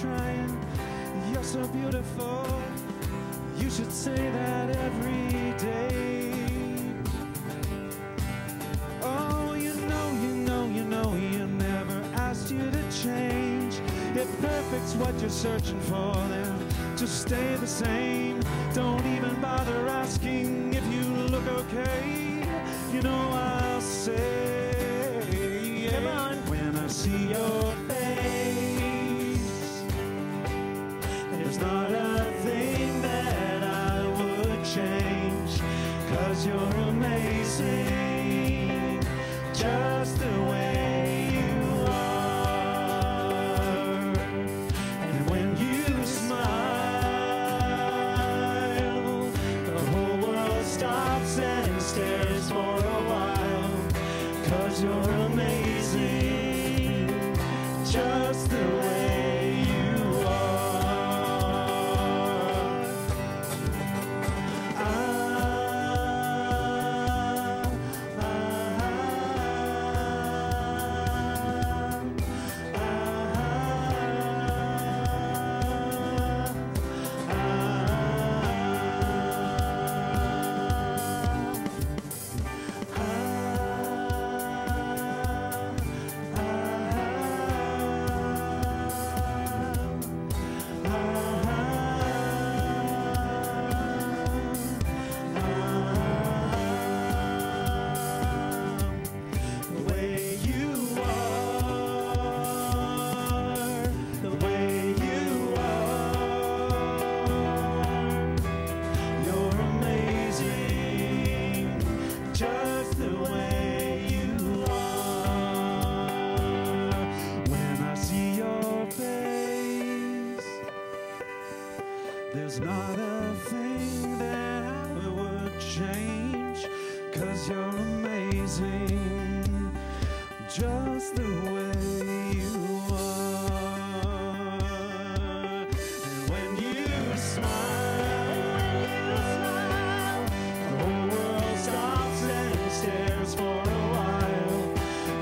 trying. You're so beautiful. You should say that every day. Oh, you know, you never asked you to change. If perfect's what you're searching for, then just stay the same. Don't even bother asking if you look okay. You know I'll say, come on, when I see your face, there's not a thing that I would change, 'cause you're amazing, just the way you are. And when you smile, the whole world stops and stares for a while, 'cause you're amazing, just the way you are. There's not a thing that I would change, 'cause you're amazing, just the way you are. And when you smile, the whole world stops and stares for a while,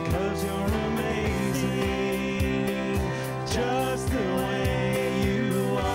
'cause you're amazing, just the way you are.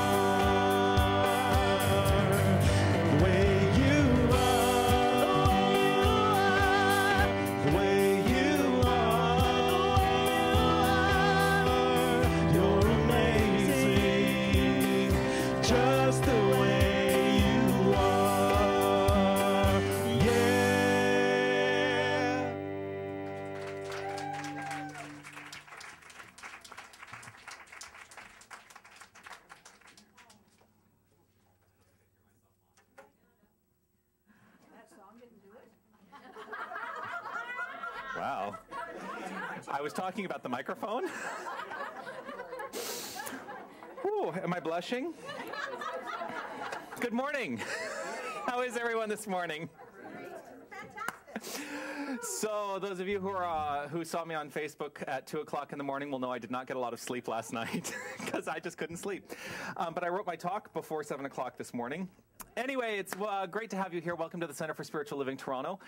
Wow. I was talking about the microphone. Ooh, am I blushing? Good morning. How is everyone this morning? So those of you who saw me on Facebook at 2 o'clock in the morning will know I did not get a lot of sleep last night because I just couldn't sleep. But I wrote my talk before 7 o'clock this morning. Anyway, it's great to have you here. Welcome to the Center for Spiritual Living Toronto.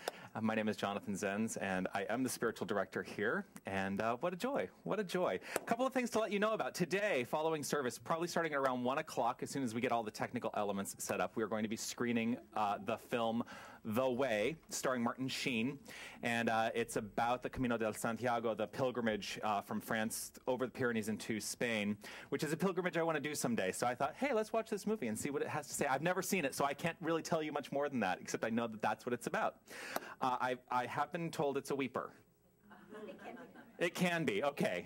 My name is Jonathan Zenz, and I am the spiritual director here. And what a joy. What a joy. A couple of things to let you know about. Today, following service, probably starting at around 1 o'clock, as soon as we get all the technical elements set up, we are going to be screening the film The Way, starring Martin Sheen. And it's about the Camino del Santiago, the pilgrimage from France over the Pyrenees into Spain, which is a pilgrimage I want to do someday. So I thought, hey, let's watch this movie and see what it has to say. I've never seen it, so I can't really tell you much more than that, except I know that that's what it's about. I have been told it's a weeper. It can be, okay.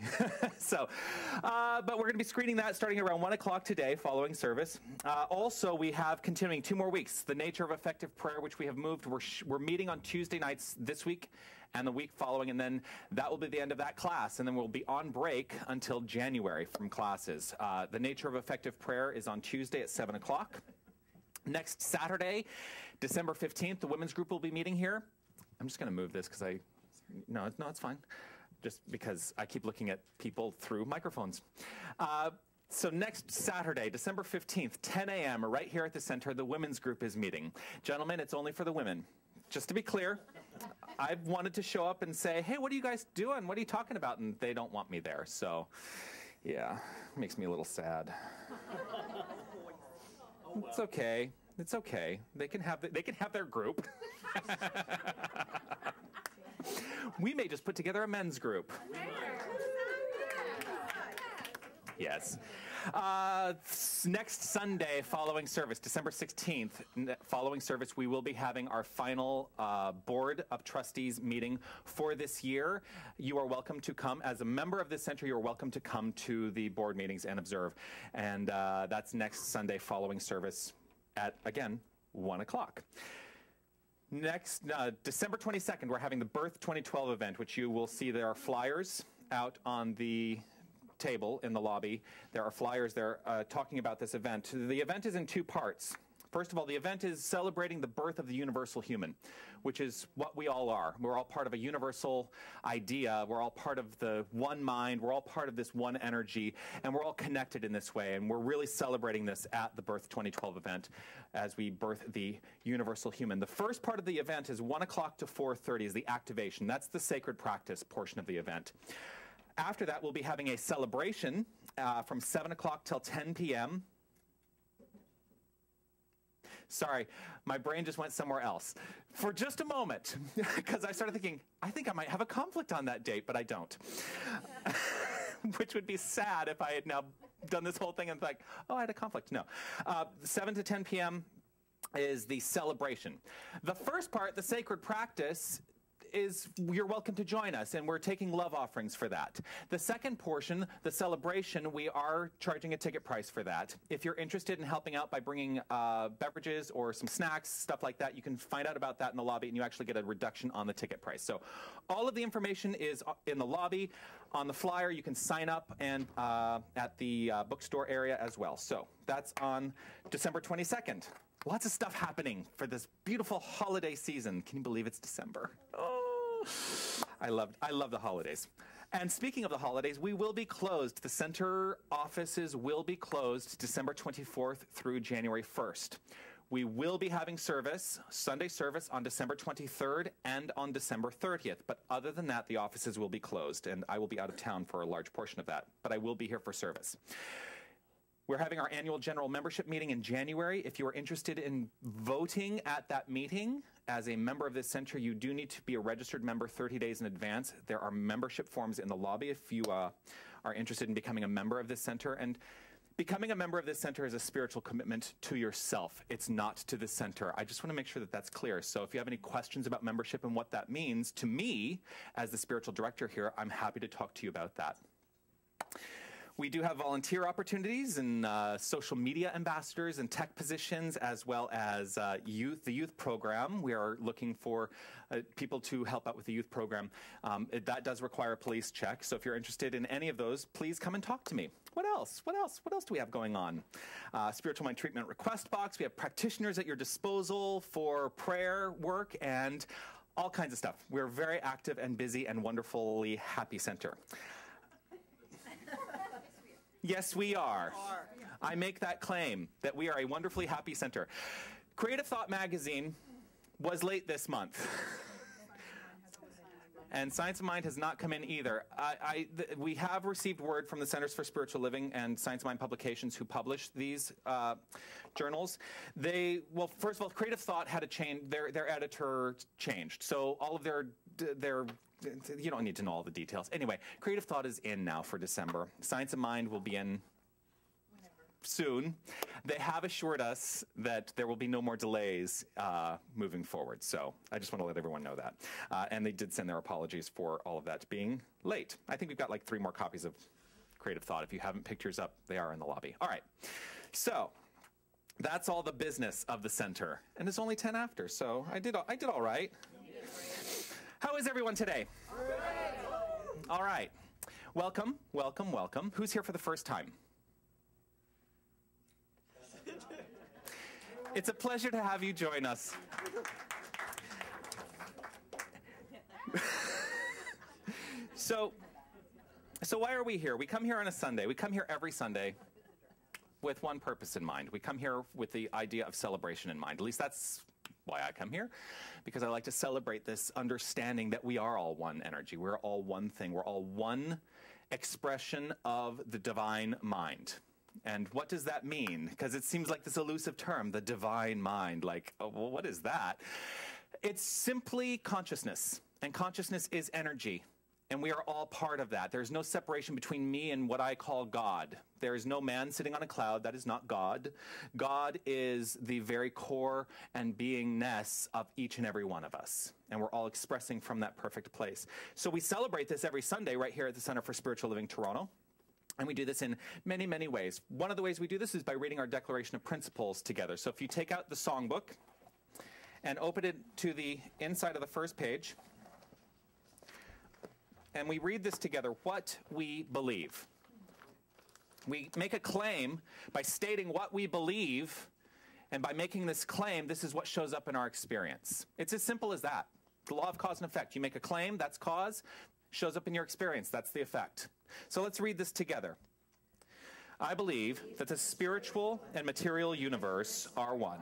But we're going to be screening that starting around 1 o'clock today, following service. Also, we have continuing 2 more weeks, the nature of effective prayer, which we have moved. We're meeting on Tuesday nights this week and the week following, and then that will be the end of that class, and then we'll be on break until January from classes. The nature of effective prayer is on Tuesday at 7 o'clock. Next Saturday, December 15th, the women's group will be meeting here. I'm just going to move this because no, it's fine. Just because I keep looking at people through microphones. So next Saturday, December 15th, 10 a.m., right here at the center, the women's group is meeting. Gentlemen, it's only for the women. Just to be clear, I've wanted to show up and say, hey, what are you guys doing? What are you talking about? And they don't want me there. So Yeah, makes me a little sad. It's okay. It's okay. They can have their group. We may just put together a men's group. Yes. Next Sunday, following service, December 16th, following service, we will be having our final Board of Trustees meeting for this year. You are welcome to come. As a member of this center, you are welcome to come to the board meetings and observe. And that's next Sunday, following service at, again, 1 o'clock. Next, December 22nd, we're having the Birth 2012 event, which you will see there are flyers out on the table in the lobby. There are flyers there talking about this event. The event is in two parts. First of all, the event is celebrating the birth of the universal human, which is what we all are. We're all part of a universal idea. We're all part of the one mind. We're all part of this one energy, and we're all connected in this way. And we're really celebrating this at the Birth 2012 event as we birth the universal human. The first part of the event is 1 o'clock to 4:30 is the activation. That's the sacred practice portion of the event. After that, we'll be having a celebration from 7 o'clock till 10 p.m. Sorry, my brain just went somewhere else for just a moment, because I started thinking, I think I might have a conflict on that date, but I don't. Which would be sad if I had now done this whole thing and like, oh, I had a conflict. No. 7 to 10 p.m. is the celebration. The first part, the sacred practice, is you're welcome to join us, and we're taking love offerings for that. The second portion, the celebration, we are charging a ticket price for that. If you're interested in helping out by bringing beverages or some snacks, stuff like that, you can find out about that in the lobby, and you actually get a reduction on the ticket price. So all of the information is in the lobby. On the flyer, you can sign up and at the bookstore area as well. So that's on December 22nd. Lots of stuff happening for this beautiful holiday season. Can you believe it's December? Oh, I love the holidays. And speaking of the holidays, we will be closed. The center offices will be closed December 24th through January 1st. We will be having service, Sunday service, on December 23rd and on December 30th. But other than that, the offices will be closed, and I will be out of town for a large portion of that. But I will be here for service. We're having our annual general membership meeting in January. If you are interested in voting at that meeting as a member of this center, you do need to be a registered member 30 days in advance. There are membership forms in the lobby if you are interested in becoming a member of this center. And becoming a member of this center is a spiritual commitment to yourself. It's not to the center. I just want to make sure that that's clear. So if you have any questions about membership and what that means to me as the spiritual director here, I'm happy to talk to you about that. We do have volunteer opportunities and social media ambassadors and tech positions, as well as the youth program. We are looking for people to help out with the youth program. That does require a police check, so if you're interested in any of those, please come and talk to me. What else? What else? What else do we have going on? Spiritual Mind Treatment request box. We have practitioners at your disposal for prayer work and all kinds of stuff. We're a very active and busy and wonderfully happy center. Yes, we are. I make that claim that we are a wonderfully happy center. Creative Thought magazine was late this month. And Science of Mind has not come in either. We have received word from the Centers for Spiritual Living and Science of Mind Publications, who publish these journals. Well, first of all, Creative Thought had a change. Their editor changed. So all of their you don't need to know all the details. Anyway, Creative Thought is in now for December. Science of Mind will be in soon. They have assured us that there will be no more delays moving forward. So I just want to let everyone know that. And they did send their apologies for all of that being late. I think we've got like 3 more copies of Creative Thought. If you haven't picked yours up, they are in the lobby. All right. So that's all the business of the center. And it's only 10 after, so I did all right. How is everyone today? All right. Welcome, welcome, welcome. Who's here for the first time? It's a pleasure to have you join us. So why are we here? We come here on a Sunday. We come here every Sunday with one purpose in mind. We come here with the idea of celebration in mind. At least that's why I come here, because I like to celebrate this understanding that we are all one energy. We're all one thing. We're all one expression of the divine mind. And what does that mean? Because it seems like this elusive term, the divine mind. Like, oh, well, what is that? It's simply consciousness. And consciousness is energy. And we are all part of that. There's no separation between me and what I call God. There is no man sitting on a cloud. That is not God. God is the very core and beingness of each and every one of us. And we're all expressing from that perfect place. So we celebrate this every Sunday right here at the Center for Spiritual Living Toronto. And we do this in many, many ways. One of the ways we do this is by reading our Declaration of Principles together. So if you take out the songbook and open it to the inside of the first page, and we read this together, what we believe. We make a claim by stating what we believe, and by making this claim, this is what shows up in our experience. It's as simple as that. The law of cause and effect. You make a claim, that's cause, shows up in your experience, that's the effect. So let's read this together. I believe that the spiritual and material universe are one.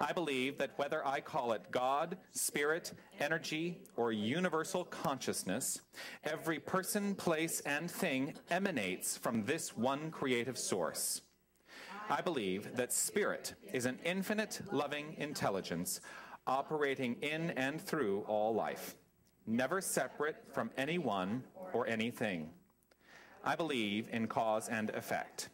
I believe that whether I call it God, spirit, energy, or universal consciousness, every person, place, and thing emanates from this one creative source. I believe that spirit is an infinite, loving intelligence operating in and through all life, never separate from anyone or anything. I believe in cause and effect.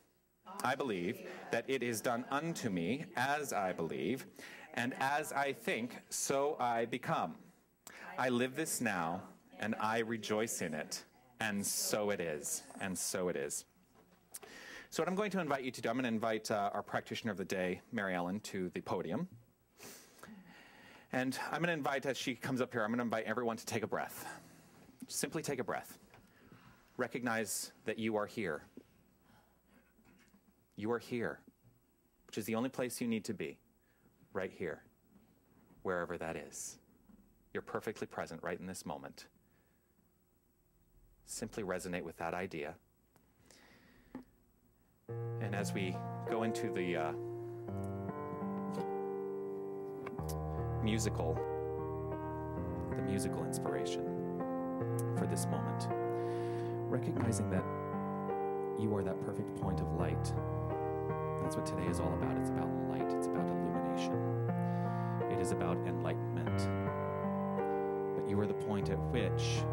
I believe that it is done unto me as I believe, and as I think, so I become. I live this now, and I rejoice in it, and so it is, and so it is. So what I'm going to invite you to do, I'm going to invite our practitioner of the day, Mary Ellen, to the podium. And I'm going to invite, as she comes up here, I'm going to invite everyone to take a breath. Simply take a breath. Recognize that you are here. You are here, which is the only place you need to be, right here, wherever that is. You're perfectly present right in this moment. Simply resonate with that idea. And as we go into the musical inspiration for this moment, recognizing that you are that perfect point of light. That's what today is all about. It's about light. It's about illumination. It is about enlightenment. But you are the point at which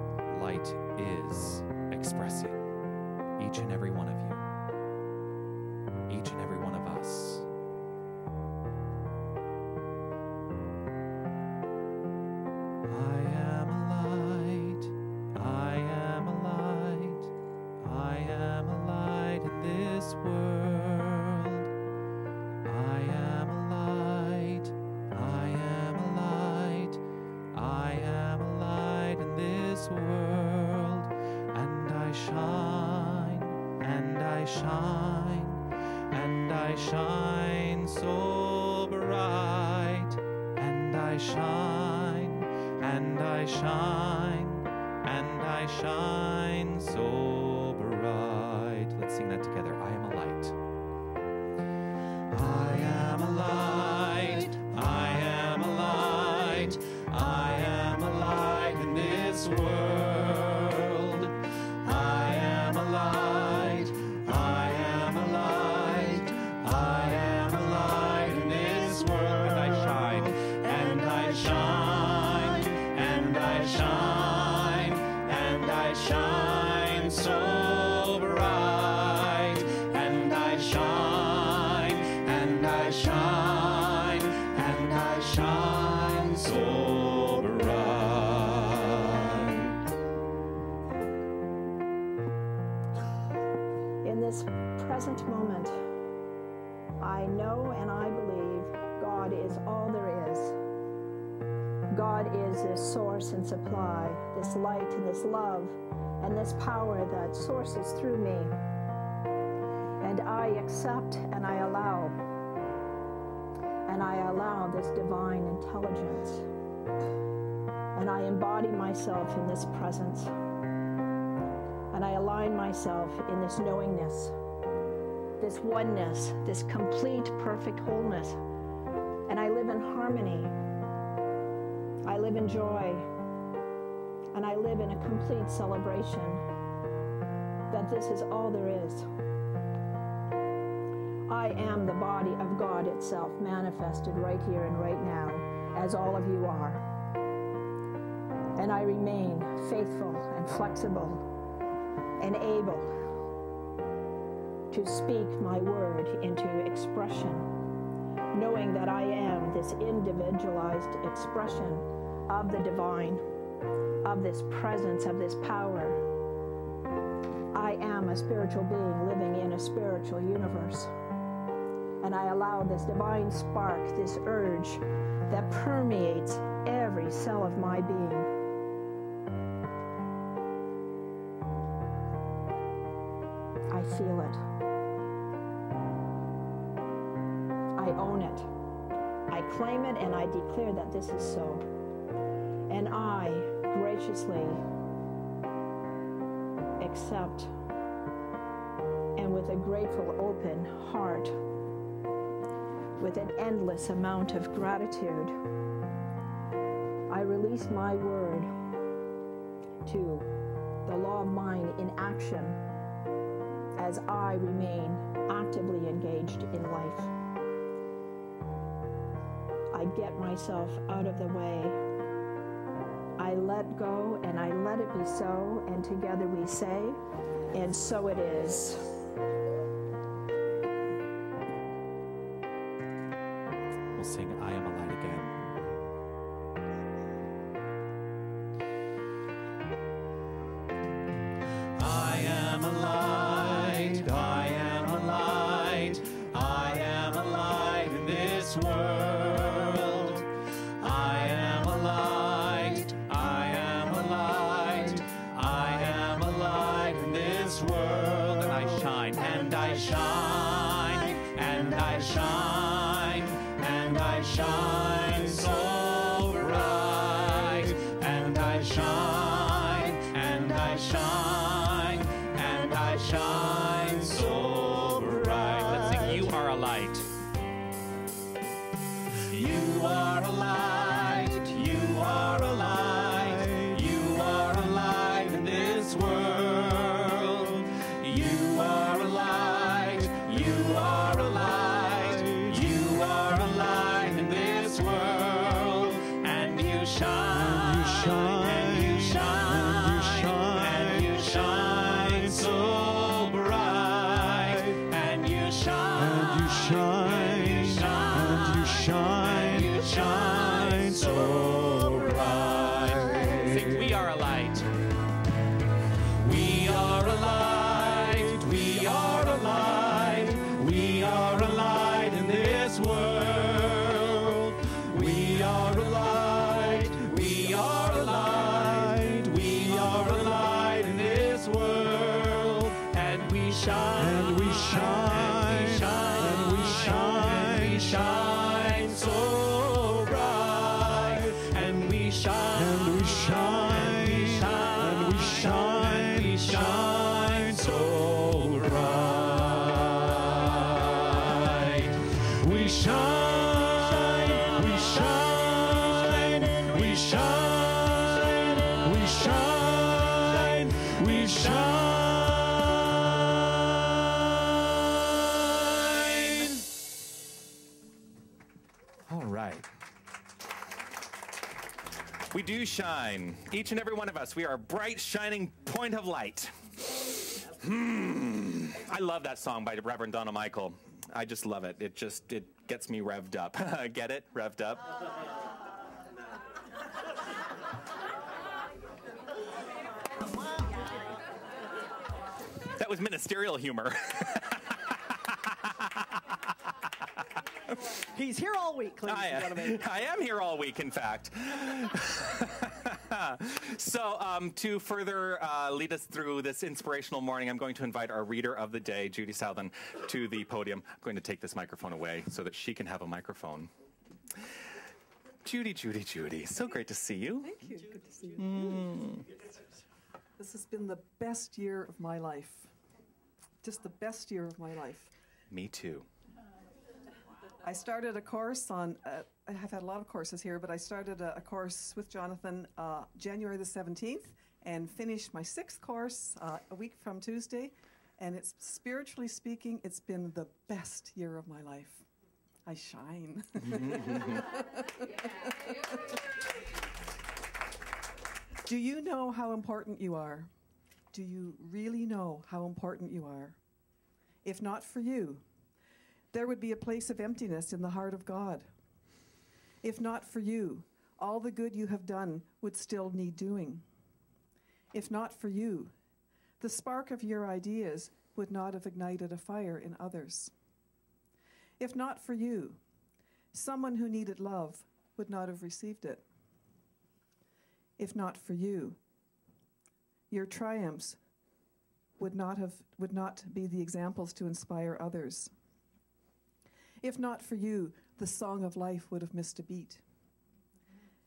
light is expressing each and every one of you. Each and every one of us. I am a light. I am a light. I am a light in this world. I am a light. I am a light. I am a light in this world. And I shine. And I shine. And I shine so bright. And I shine. And I shine. And I shine so bright. Let's sing that together. I am a light. I am a light. I am a light. I am a light in this world. I am a light. I am a light. I am a light in this world. And I shine. And I shine. And I shine. And I shine so bright. And I shine. And I shine. And I shine so bright. In this present moment, I know and I believe God is all there is. God is this source and supply, this light and this love, and this power that sources through me. And I accept and I allow this divine intelligence. And I embody myself in this presence. And I align myself in this knowingness, this oneness, this complete, perfect wholeness. And I live in harmony. I live in joy. And I live in a complete celebration. that this is all there is. I am the body of God itself, manifested right here and right now, as all of you are. And I remain faithful and flexible and able to speak my word into expression, knowing that I am this individualized expression of the divine, of this presence, of this power. I am a spiritual being living in a spiritual universe. And I allow this divine spark, this urge that permeates every cell of my being. I feel it. I own it. I claim it and I declare that this is so. And I graciously accept, and with a grateful, open heart, with an endless amount of gratitude, I release my word to the law of mind in action as I remain actively engaged in life. I get myself out of the way. I let go and I let it be so, and together we say, and so it is. We'll sing I Am a Light again. I am a light, I am a light, I am a light in this world. I am a light, I am a light, I am a light in this world. And I shine, and I shine, and I shine, and I shine so bright. And I shine, and I shine, and I shine so bright. Let's sing, you are a light. You are a light, you are a light, you are a light in this world. You are a light, you are a light, you are a light in this world. And you shine, and you shine, and you shine so bright. And you shine, and you shine, and you shine, and you shine so bright. Sing, we are a light. We are a light, we are a light, we are a light in this world. We are a light, we are a light, we are a light in this world. And we shine, and we shine, and we shine, and we shine so bright. And we shine, and we shine, and we shine, we shine so bright. We shine, we shine, we shine, we shine, we shine. All right. We do shine. Each and every one of us. We are a bright, shining point of light. I love that song by Reverend Donna Michael. I just love it. It gets me revved up. Get it? Revved up. That was ministerial humor. He's here all week, ladies and gentlemen. I am here all week, in fact. So to further lead us through this inspirational morning, I'm going to invite our reader of the day, Judy Southern, to the podium. I'm going to take this microphone away so that she can have a microphone. Judy, Judy, Judy. So great to see you. Thank you. Good to see you. This has been the best year of my life. Just the best year of my life. Me too. I started a course on, I've had a lot of courses here, but I started a course with Jonathan January the 17th, and finish my 6th course a week from Tuesday. And it's, spiritually speaking, it's been the best year of my life. I shine. Do you know how important you are? Do you really know how important you are? If not for you, there would be a place of emptiness in the heart of God. If not for you, all the good you have done would still need doing. If not for you, the spark of your ideas would not have ignited a fire in others. If not for you, someone who needed love would not have received it. If not for you, your triumphs would not be the examples to inspire others. If not for you, the song of life would have missed a beat.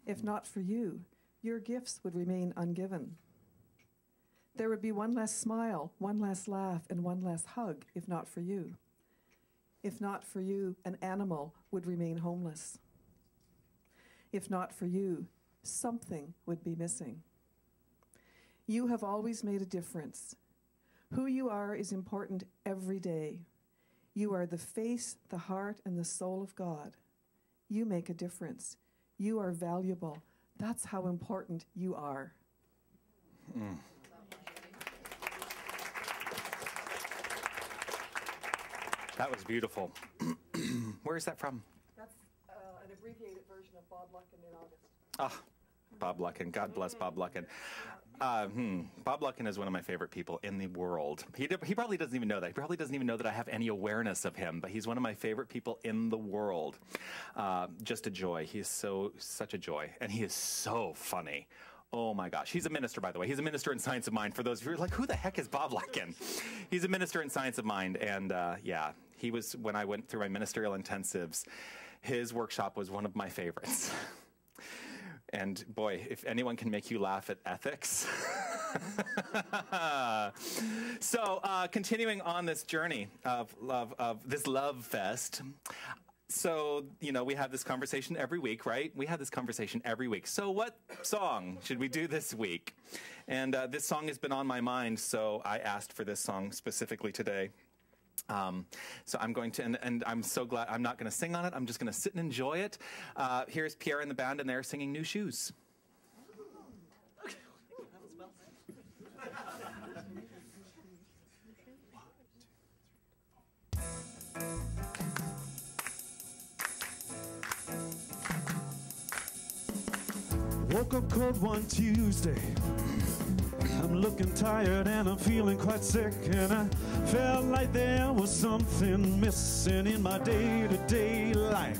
If not for you, your gifts would remain ungiven. There would be one less smile, one less laugh, and one less hug, if not for you. If not for you, an animal would remain homeless. If not for you, something would be missing. You have always made a difference. Who you are is important every day. You are the face, the heart, and the soul of God. You make a difference. You are valuable. That's how important you are. That was beautiful. Where is that from? That's an abbreviated version of Bob Luckin in August. Ah, Bob Luckin. God bless Bob Luckin. Bob Luckin is one of my favorite people in the world. He probably doesn't even know that. He probably doesn't even know that I have any awareness of him, but he's one of my favorite people in the world. Just a joy. He is such a joy, and he is so funny. Oh my gosh. He's a minister, by the way. He's a minister in Science of Mind. For those of you who are like, who the heck is Bob Luckin? He's a minister in Science of Mind, and yeah, he was, when I went through my ministerial intensives, his workshop was one of my favorites. And boy, if anyone can make you laugh at ethics. So continuing on this journey of this love fest. So, you know, we have this conversation every week, right? We have this conversation every week. So what song should we do this week? And this song has been on my mind, so I asked for this song specifically today. So I'm going to, and I'm so glad, I'm not going to sing on it. I'm just going to sit and enjoy it. Here's Pierre and the band, and they're singing New Shoes. Woke up cold one Tuesday. I'm looking tired and I'm feeling quite sick, and I felt like there was something missing in my day-to-day life.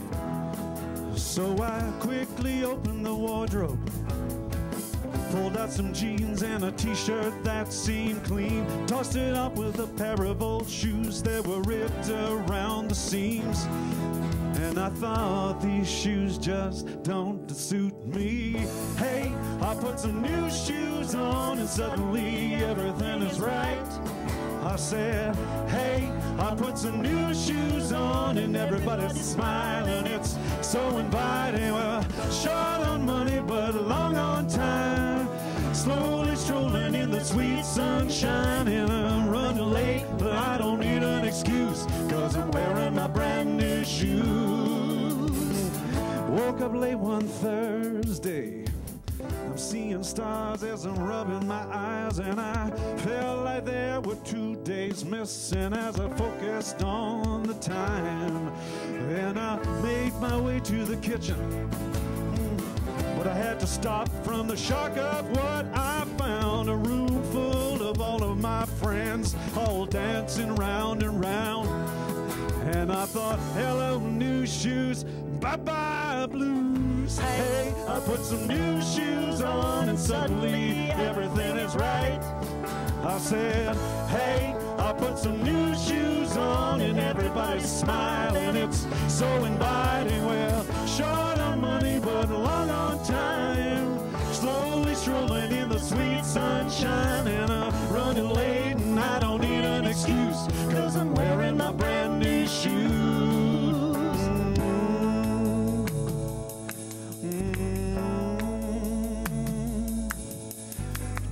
So I quickly opened the wardrobe, pulled out some jeans and a t-shirt that seemed clean, tossed it up with a pair of old shoes that were ripped around the seams. And I thought, these shoes just don't suit me. Hey, I put some new shoes on and suddenly everything is right. I said, hey, I put some new shoes on and everybody's smiling. It's so inviting. Well, short on money but long on time. Slowly strolling in the sweet sunshine, and I'm running late, but I don't need an excuse, 'cause I'm wearing my brand new shoes. Woke up late one Thursday. I'm seeing stars as I'm rubbing my eyes, and I felt like there were 2 days missing as I focused on the time. And I made my way to the kitchen, but I had to stop from the shock of what I found. A room full of all of my friends, all dancing round and round. And I thought, hello, new shoes, bye-bye, blues. Hey, I put some new shoes on and suddenly everything is right. I said, hey, I put some new shoes on and everybody's smiling. It's so inviting. Well, short on money but long on time. Slowly strolling in the sweet sunshine, and I'm running late and I don't need an excuse, 'cause I'm wearing my brand new shoes.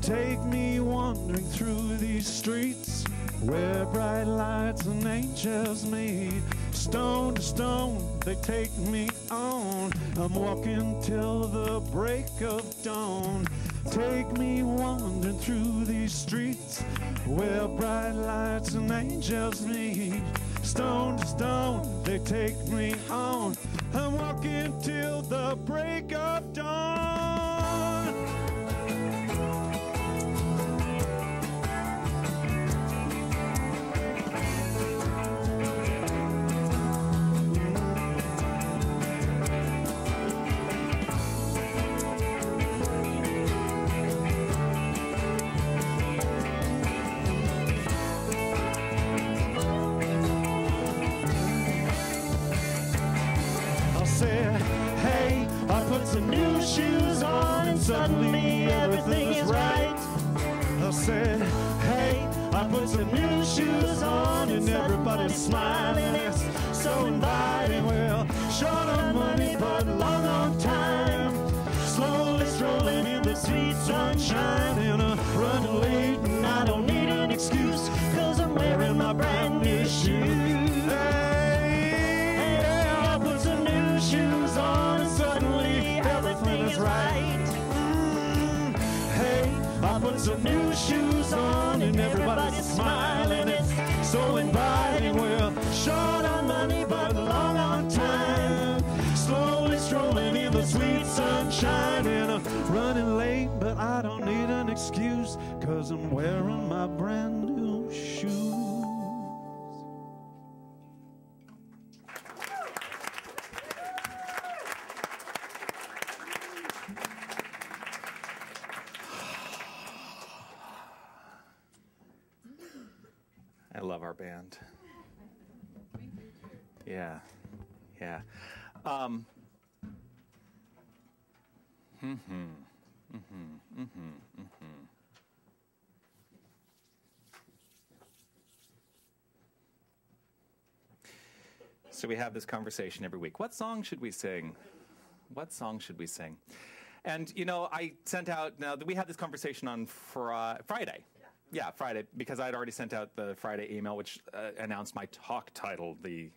Take me wandering through these streets where bright lights and angels meet. Stone to stone, they take me on. I'm walking till the break of dawn. Take me wandering through these streets where bright lights and angels meet. Stone to stone, they take me on. I'm walking till the break of dawn. Hey, I put some new shoes on and suddenly everything is right. I said, hey, I put some new shoes on and everybody's smiling. It's so inviting. Well, short on money but long on time. Slowly strolling in the sweet sunshine. And I'm running late and I don't need an excuse, 'cause I'm wearing my brand new shoes. Shoes on and suddenly everything is right. Hey, I put some new shoes on and everybody's smiling. It's so inviting. Well, short on money but long on time. Slowly strolling in the sweet sunshine. And I'm running late but I don't need an excuse, 'cause I'm wearing my brand new shoes. I love our band. Yeah, yeah. So we have this conversation every week. What song should we sing? What song should we sing? And, you know, I sent out, now we had this conversation on Friday. Yeah, Friday, because I'd already sent out the Friday email, which announced my talk title. The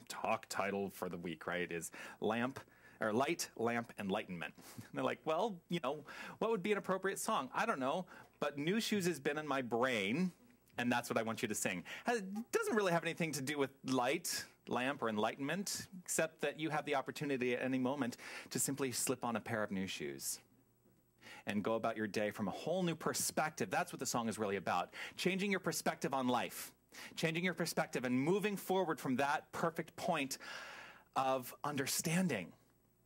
talk title for the week, right, is Light, Lamp, Enlightenment. And they're like, well, you know, what would be an appropriate song? I don't know, but New Shoes has been in my brain, and that's what I want you to sing. It doesn't really have anything to do with light, lamp, or enlightenment, except that you have the opportunity at any moment to simply slip on a pair of new shoes and go about your day from a whole new perspective. That's what the song is really about. Changing your perspective on life. Changing your perspective and moving forward from that perfect point of understanding.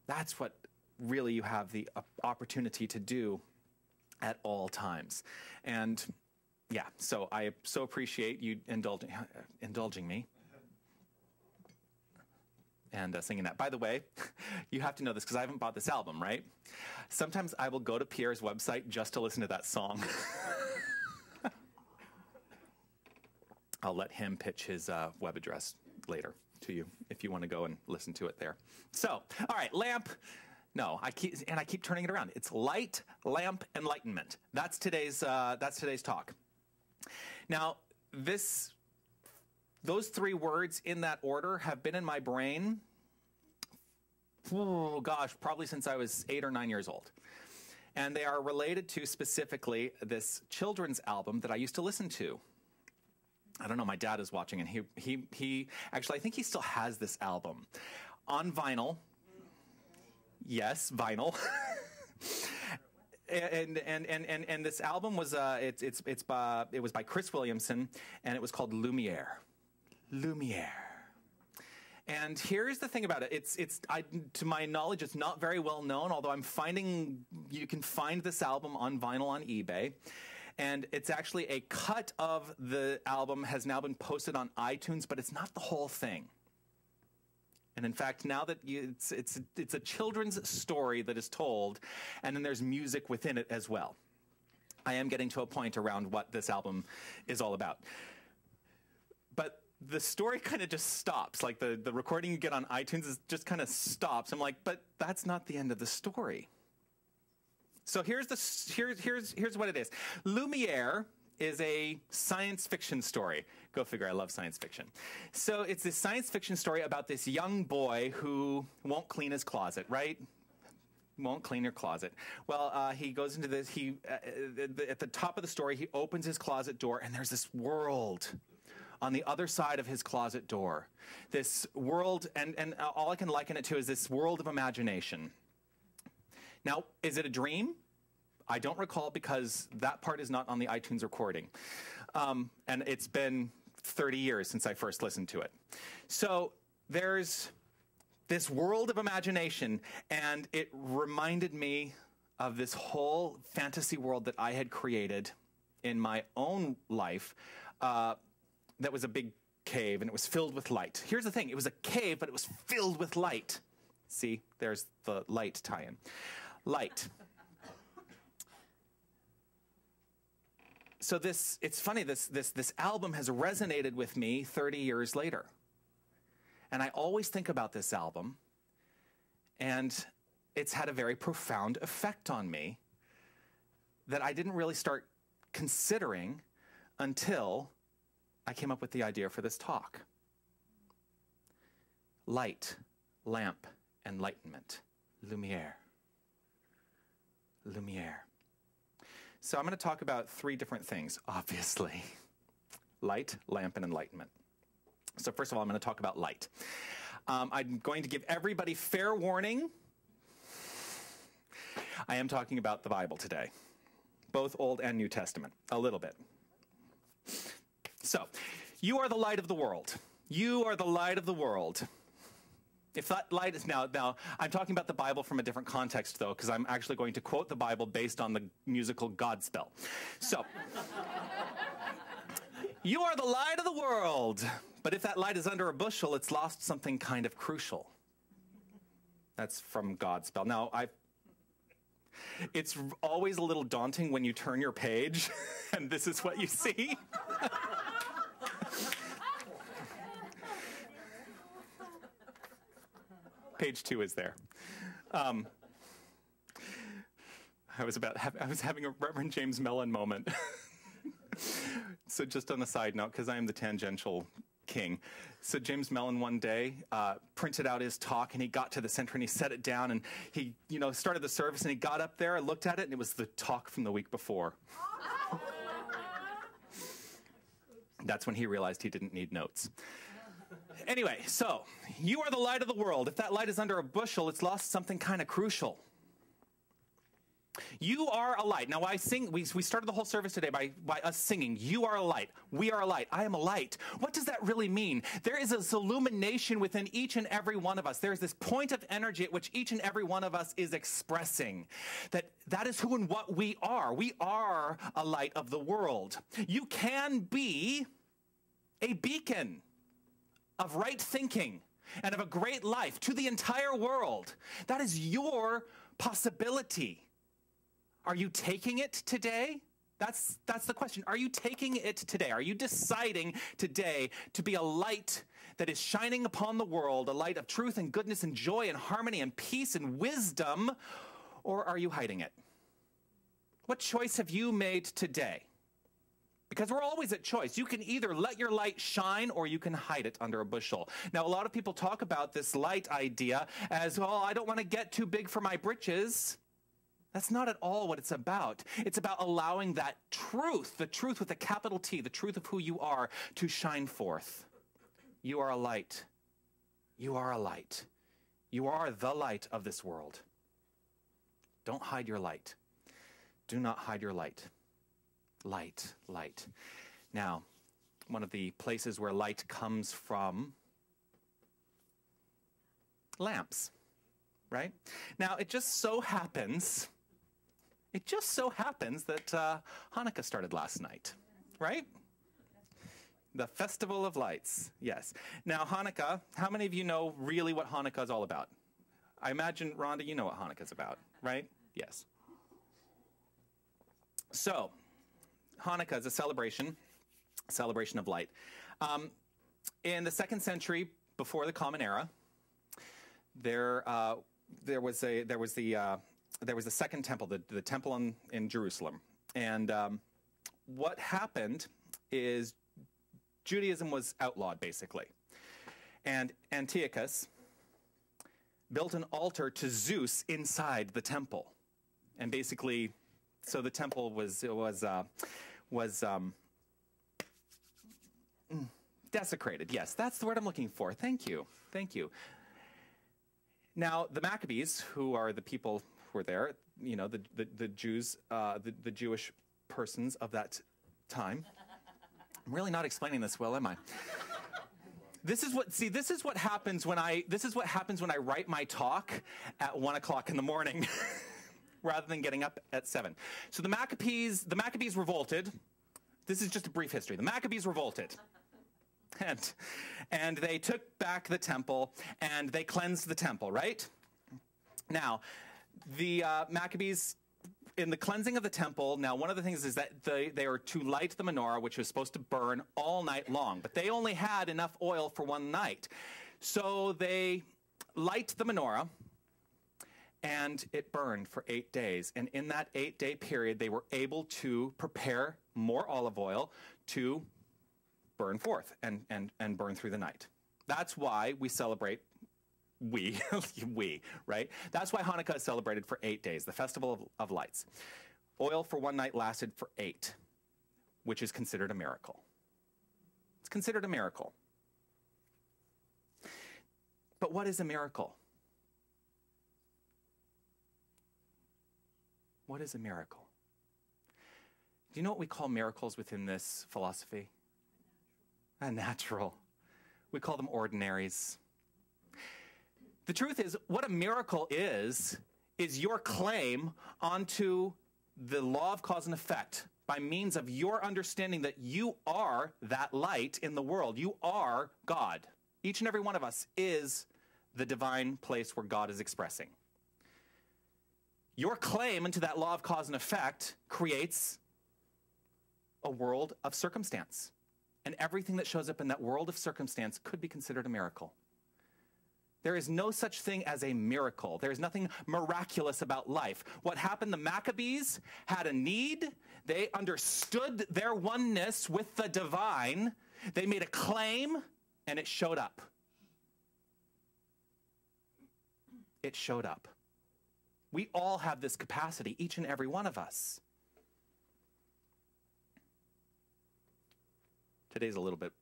That's what really you have the opportunity to do at all times. And yeah, so I so appreciate you indulging me and singing that. By the way, you have to know this because I haven't bought this album, right? Sometimes I will go to Pierre's website just to listen to that song. I'll let him pitch his web address later to you if you want to go and listen to it there. So, all right, lamp. No, I keep turning it around. It's light, lamp, enlightenment. That's today's talk. Now, those three words in that order have been in my brain, oh gosh, probably since I was 8 or 9 years old. And they are related to specifically this children's album that I used to listen to. I don't know, my dad is watching, and he actually, I think he still has this album on vinyl. Yes, vinyl. And this album was it was by Chris Williamson, and it was called Lumiere. And here's the thing about it. To my knowledge, it's not very well known, although I'm finding you can find this album on vinyl on eBay. And it's actually a cut of the album has now been posted on iTunes, but it's not the whole thing. And in fact, now that it's a children's story that is told, and then there's music within it as well. I am getting to a point around what this album is all about. But the story kind of just stops. Like the recording you get on iTunes just kind of stops. I'm like, but that's not the end of the story. So here's what it is. Lumiere is a science fiction story. Go figure, I love science fiction. So it's this science fiction story about this young boy who won't clean his closet, right? Won't clean your closet. Well, he goes into this, at the top of the story, he opens his closet door, and there's this world on the other side of his closet door. This world, and all I can liken it to is this world of imagination. Now, is it a dream? I don't recall because that part is not on the iTunes recording. And it's been 30 years since I first listened to it. So there's this world of imagination, and it reminded me of this whole fantasy world that I had created in my own life that was a big cave, and it was filled with light. Here's the thing. It was a cave, but it was filled with light. See, there's the light tie-in. Light. So it's funny, this album has resonated with me 30 years later. And I always think about this album, and it's had a very profound effect on me that I didn't really start considering until I came up with the idea for this talk. Light, lamp, enlightenment, lumiere. Lumiere. So I'm going to talk about three different things, obviously. Light, lamp, and enlightenment. So first of all, I'm going to talk about light. I'm going to give everybody fair warning. I am talking about the Bible today, both Old and New Testament, a little bit. So, you are the light of the world. You are the light of the world. If that light is now, I'm talking about the Bible from a different context, though, because I'm actually going to quote the Bible based on the musical Godspell. So, you are the light of the world. But if that light is under a bushel, it's lost something kind of crucial. That's from Godspell. Now, it's always a little daunting when you turn your page, and this is what you see. Page 2 is there. I was having a Reverend James Mellon moment. So just on a side note, because I am the tangential king. So James Mellon one day printed out his talk, and he got to the center and he set it down, and he started the service, and he got up there and looked at it, and it was the talk from the week before. That's when he realized he didn't need notes. Anyway, so you are the light of the world. If that light is under a bushel, it's lost something kind of crucial. You are a light. Now, we started the whole service today by us singing, you are a light, we are a light, I am a light. What does that really mean? There is this illumination within each and every one of us. There is this point of energy at which each and every one of us is expressing that is who and what we are. We are a light of the world. You can be a beacon of right thinking and of a great life to the entire world. That is your possibility. Are you taking it today? That's the question. Are you taking it today? Are you deciding today to be a light that is shining upon the world, a light of truth and goodness and joy and harmony and peace and wisdom, or are you hiding it? What choice have you made today? Because we're always at choice. You can either let your light shine or you can hide it under a bushel. Now, a lot of people talk about this light idea as, well, I don't want to get too big for my britches. That's not at all what it's about. It's about allowing that truth, the truth with a capital T, the truth of who you are, to shine forth. You are a light. You are a light. You are the light of this world. Don't hide your light. Do not hide your light. Light, light. Now, one of the places where light comes from, lamps, right? Now, it just so happens that Hanukkah started last night, right? The Festival of Lights, yes. Now, Hanukkah, how many of you know really what Hanukkah is all about? I imagine, Rhonda, you know what Hanukkah is about, right? Yes. So, Hanukkah is a celebration of light. In the 2nd century, before the Common Era, there was the there was a second temple, the temple in Jerusalem. And what happened is Judaism was outlawed, basically. And Antiochus built an altar to Zeus inside the temple. And basically, so the temple was desecrated. Yes, that's the word I'm looking for. Thank you. Thank you. Now, the Maccabees, who are the people who were there, you know, the Jews, the Jewish persons of that time. I'm really not explaining this well, am I? This is what happens when I write my talk at 1 o'clock in the morning rather than getting up at 7. So the Maccabees revolted. This is just a brief history. The Maccabees revolted. And they took back the temple and they cleansed the temple, right? Now, the Maccabees, in the cleansing of the temple, now one of the things is that they are to light the menorah, which was supposed to burn all night long, but they only had enough oil for one night. So they light the menorah, and it burned for 8 days. And in that 8-day period, they were able to prepare more olive oil to burn forth and burn through the night. That's why we celebrate, right? That's why Hanukkah is celebrated for 8 days, the Festival of Lights. Oil for one night lasted for 8, which is considered a miracle. It's considered a miracle. But what is a miracle? What is a miracle? Do you know what we call miracles within this philosophy? Unnatural. We call them ordinaries. The truth is, what a miracle is your claim onto the law of cause and effect by means of your understanding that you are that light in the world. You are God. Each and every one of us is the divine place where God is expressing. Your claim into that law of cause and effect creates a world of circumstance. And everything that shows up in that world of circumstance could be considered a miracle. There is no such thing as a miracle. There is nothing miraculous about life. What happened, the Maccabees had a need. They understood their oneness with the divine. They made a claim, and it showed up. It showed up. We all have this capacity, each and every one of us. Today's a little bit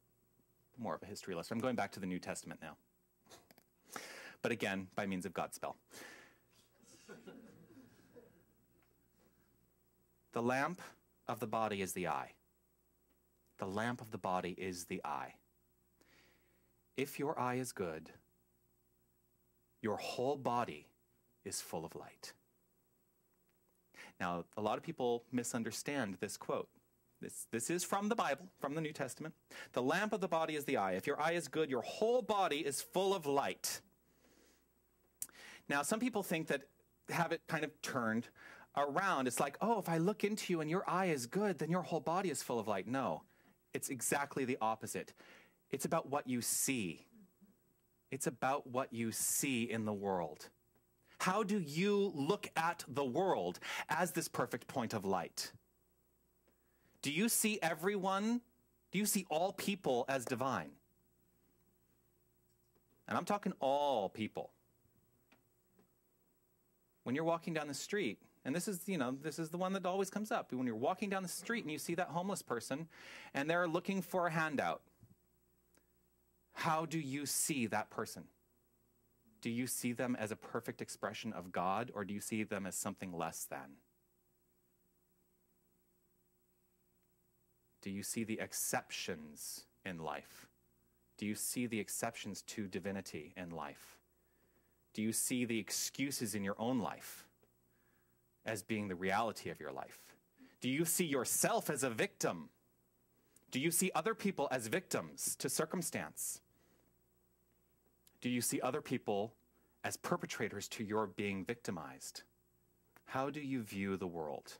more of a history lesson. I'm going back to the New Testament now. But again, by means of Godspell. The lamp of the body is the eye. The lamp of the body is the eye. If your eye is good, your whole body is full of light. Now, a lot of people misunderstand this quote. This is from the Bible, from the New Testament. The lamp of the body is the eye. If your eye is good, your whole body is full of light. Now, some people think that, have it kind of turned around. It's like, oh, if I look into you and your eye is good, then your whole body is full of light. No, it's exactly the opposite. It's about what you see. It's about what you see in the world. How do you look at the world as this perfect point of light? Do you see everyone? Do you see all people as divine? And I'm talking all people. When you're walking down the street, and this is the one that always comes up. When you're walking down the street and you see that homeless person and they're looking for a handout, how do you see that person? Do you see them as a perfect expression of God, or do you see them as something less than? Do you see the exceptions in life? Do you see the exceptions to divinity in life? Do you see the excuses in your own life as being the reality of your life? Do you see yourself as a victim? Do you see other people as victims to circumstance? Do you see other people as perpetrators to your being victimized? How do you view the world?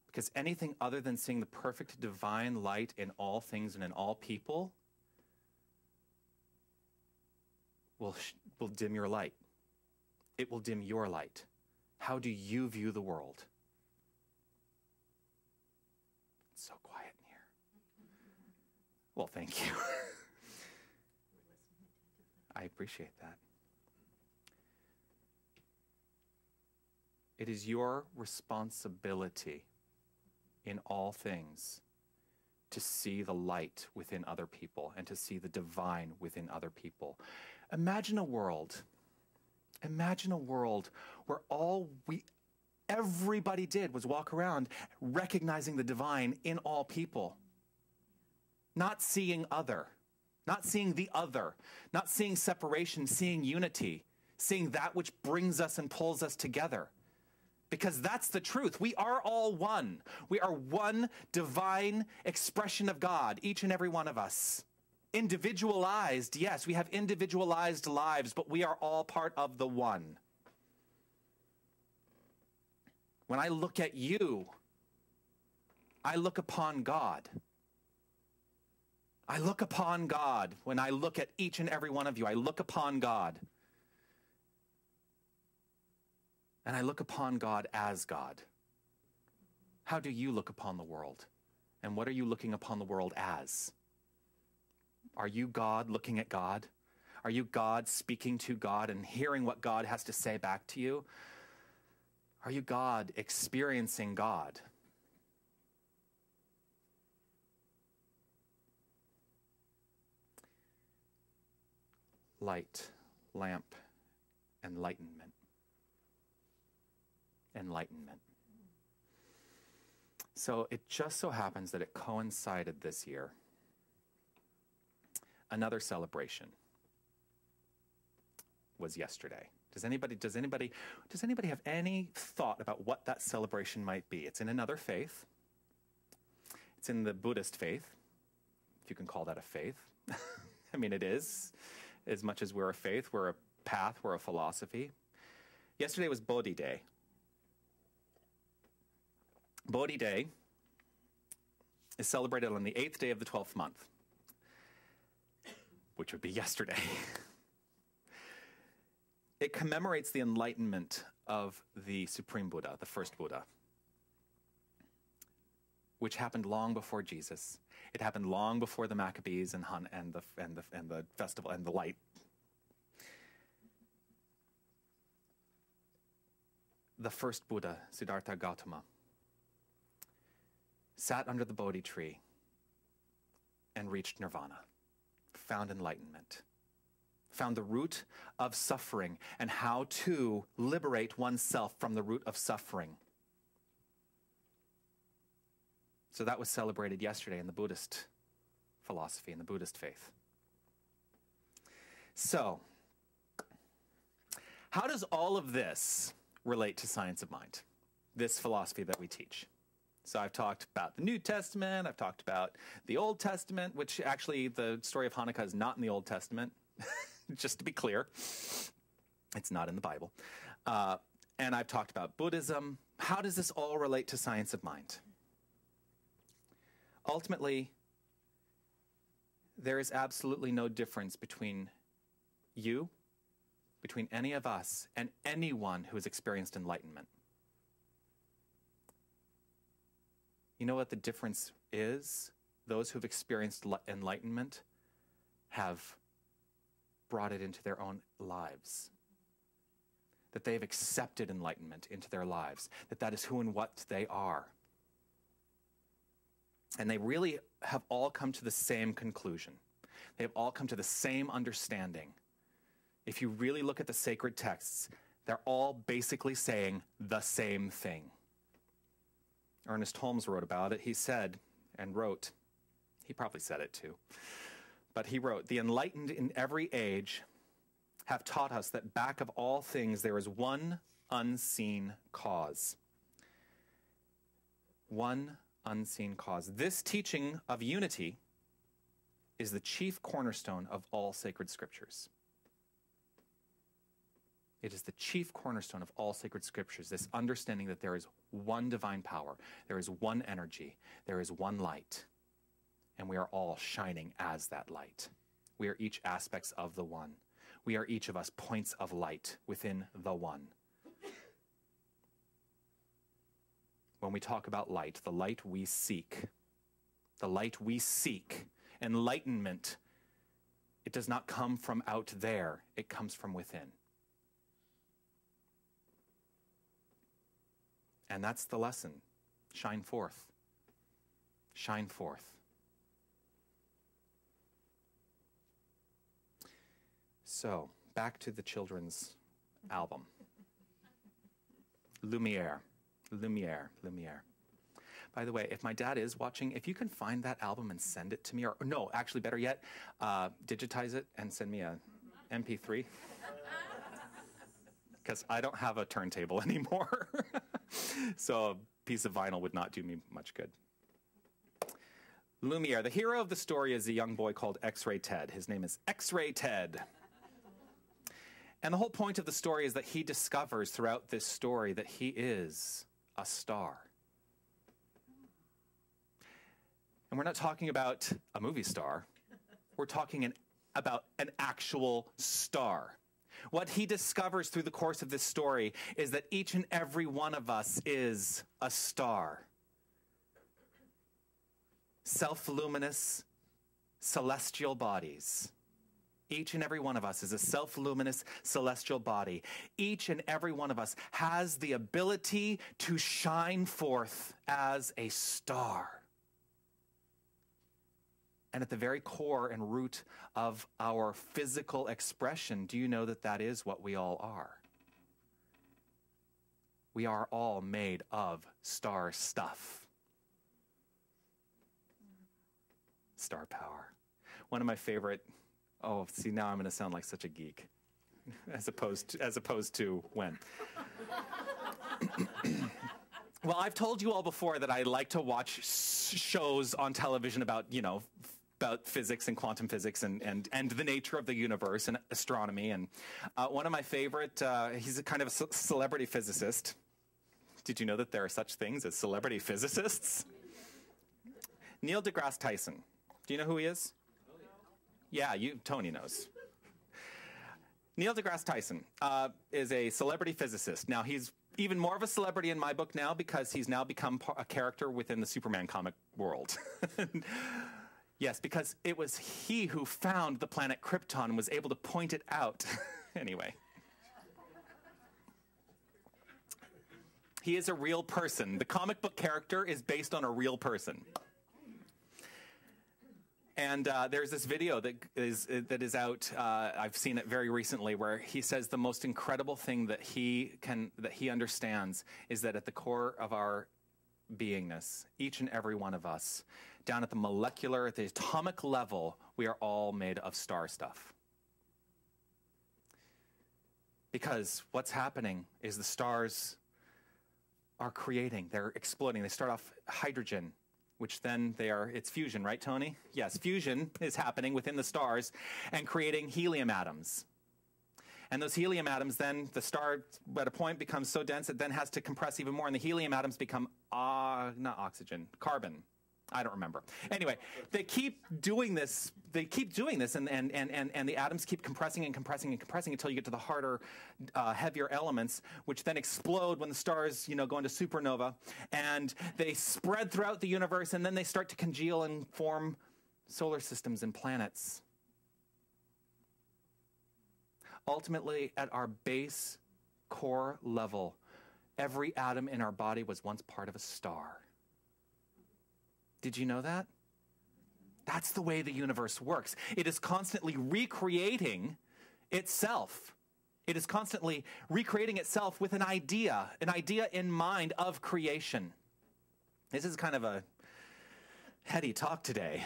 Because anything other than seeing the perfect divine light in all things and in all people will dim your light. it will dim your light. How do you view the world? It's so quiet in here. Well, thank you. I appreciate that. It is your responsibility in all things to see the light within other people and to see the divine within other people. Imagine a world where everybody did was walk around recognizing the divine in all people. Not seeing other, not seeing the other, not seeing separation, seeing unity, seeing that which brings us and pulls us together. Because that's the truth. We are all one. We are one divine expression of God, each and every one of us. Individualized, yes, we have individualized lives, but we are all part of the one. When I look at you, I look upon God. I look upon God. When I look at each and every one of you, I look upon God. And I look upon God as God. How do you look upon the world? And what are you looking upon the world as? Are you God looking at God? Are you God speaking to God and hearing what God has to say back to you? Are you God experiencing God? Light, lamp, enlightenment. Enlightenment. So it just so happens that it coincided this year. Another celebration was yesterday. Does anybody have any thought about what that celebration might be? It's in another faith. It's in the Buddhist faith, if you can call that a faith. I mean, it is. As much as we're a faith, we're a path, we're a philosophy. Yesterday was Bodhi Day. Bodhi Day is celebrated on the 8th day of the 12th month, which would be yesterday. It commemorates the enlightenment of the Supreme Buddha, the first Buddha, which happened long before Jesus. It happened long before the Maccabees and the festival and the light. The first Buddha, Siddhartha Gautama, sat under the Bodhi tree and reached nirvana, found enlightenment, found the root of suffering and how to liberate oneself from the root of suffering. So that was celebrated yesterday in the Buddhist philosophy, in the Buddhist faith. So, how does all of this relate to science of mind, this philosophy that we teach? So I've talked about the New Testament, I've talked about the Old Testament, which actually the story of Hanukkah is not in the Old Testament, just to be clear. It's not in the Bible. And I've talked about Buddhism. How does this all relate to science of mind? Ultimately, there is absolutely no difference between you, between any of us, and anyone who has experienced enlightenment. You know what the difference is? Those who've experienced enlightenment have brought it into their own lives. That they've accepted enlightenment into their lives. That is who and what they are. And they really have all come to the same conclusion. They have all come to the same understanding. If you really look at the sacred texts, they're all basically saying the same thing. Ernest Holmes wrote about it. He said and wrote, he probably said it too, but he wrote, "The enlightened in every age have taught us that back of all things there is one unseen cause." One unseen cause. This teaching of unity is the chief cornerstone of all sacred scriptures. It is the chief cornerstone of all sacred scriptures, this understanding that there is one divine power, there is one energy, there is one light, and we are all shining as that light. We are each aspects of the one. We are each of us points of light within the one. When we talk about light, the light we seek, enlightenment, it does not come from out there, it comes from within. And that's the lesson. Shine forth. Shine forth. So, back to the children's album. Lumiere. Lumiere. Lumiere. By the way, if my dad is watching, if you can find that album and send it to me, or no, actually better yet, digitize it and send me a MP3. Because I don't have a turntable anymore. So a piece of vinyl would not do me much good. Lumiere. The hero of the story is a young boy called X-Ray Ted. His name is X-Ray Ted. And the whole point of the story is that he discovers throughout this story that he is a star. And we're not talking about a movie star. We're talking about an actual star. What he discovers through the course of this story is that each and every one of us is a star. Self-luminous, celestial bodies. Each and every one of us is a self-luminous, celestial body. Each and every one of us has the ability to shine forth as a star. And at the very core and root of our physical expression, do you know that that is what we all are? We are all made of star stuff. Star power. One of my favorite, oh, see, now I'm going to sound like such a geek, as opposed to when. Well, I've told you all before that I like to watch shows on television about, about physics and quantum physics and the nature of the universe and astronomy. And one of my favorite, he's a kind of a celebrity physicist. Did you know that there are such things as celebrity physicists? Neil deGrasse Tyson. Do you know who he is? Yeah, Tony knows. Neil deGrasse Tyson is a celebrity physicist. Now, he's even more of a celebrity in my book now because he's now become a character within the Superman comic world. Yes, because it was he who found the planet Krypton and was able to point it out. Anyway. He is a real person. The comic book character is based on a real person. And there's this video that is out. I've seen it very recently, where he says the most incredible thing that he understands is that at the core of our beingness, each and every one of us, down at the molecular, at the atomic level, we are all made of star stuff. Because what's happening is the stars are creating, they're exploding. They start off hydrogen, which then it's fusion, right, Tony? Yes, fusion is happening within the stars and creating helium atoms. And those helium atoms, then the star at a point becomes so dense it then has to compress even more, and the helium atoms become, not oxygen, carbon. I don't remember. Anyway, they keep doing this. They keep doing this, and the atoms keep compressing and compressing and compressing until you get to the harder, heavier elements, which then explode when the stars, go into supernova, and they spread throughout the universe, and then they start to congeal and form solar systems and planets. Ultimately, at our base core level, every atom in our body was once part of a star. Did you know that? That's the way the universe works. It is constantly recreating itself. It is constantly recreating itself with an idea in mind of creation. This is kind of a heady talk today.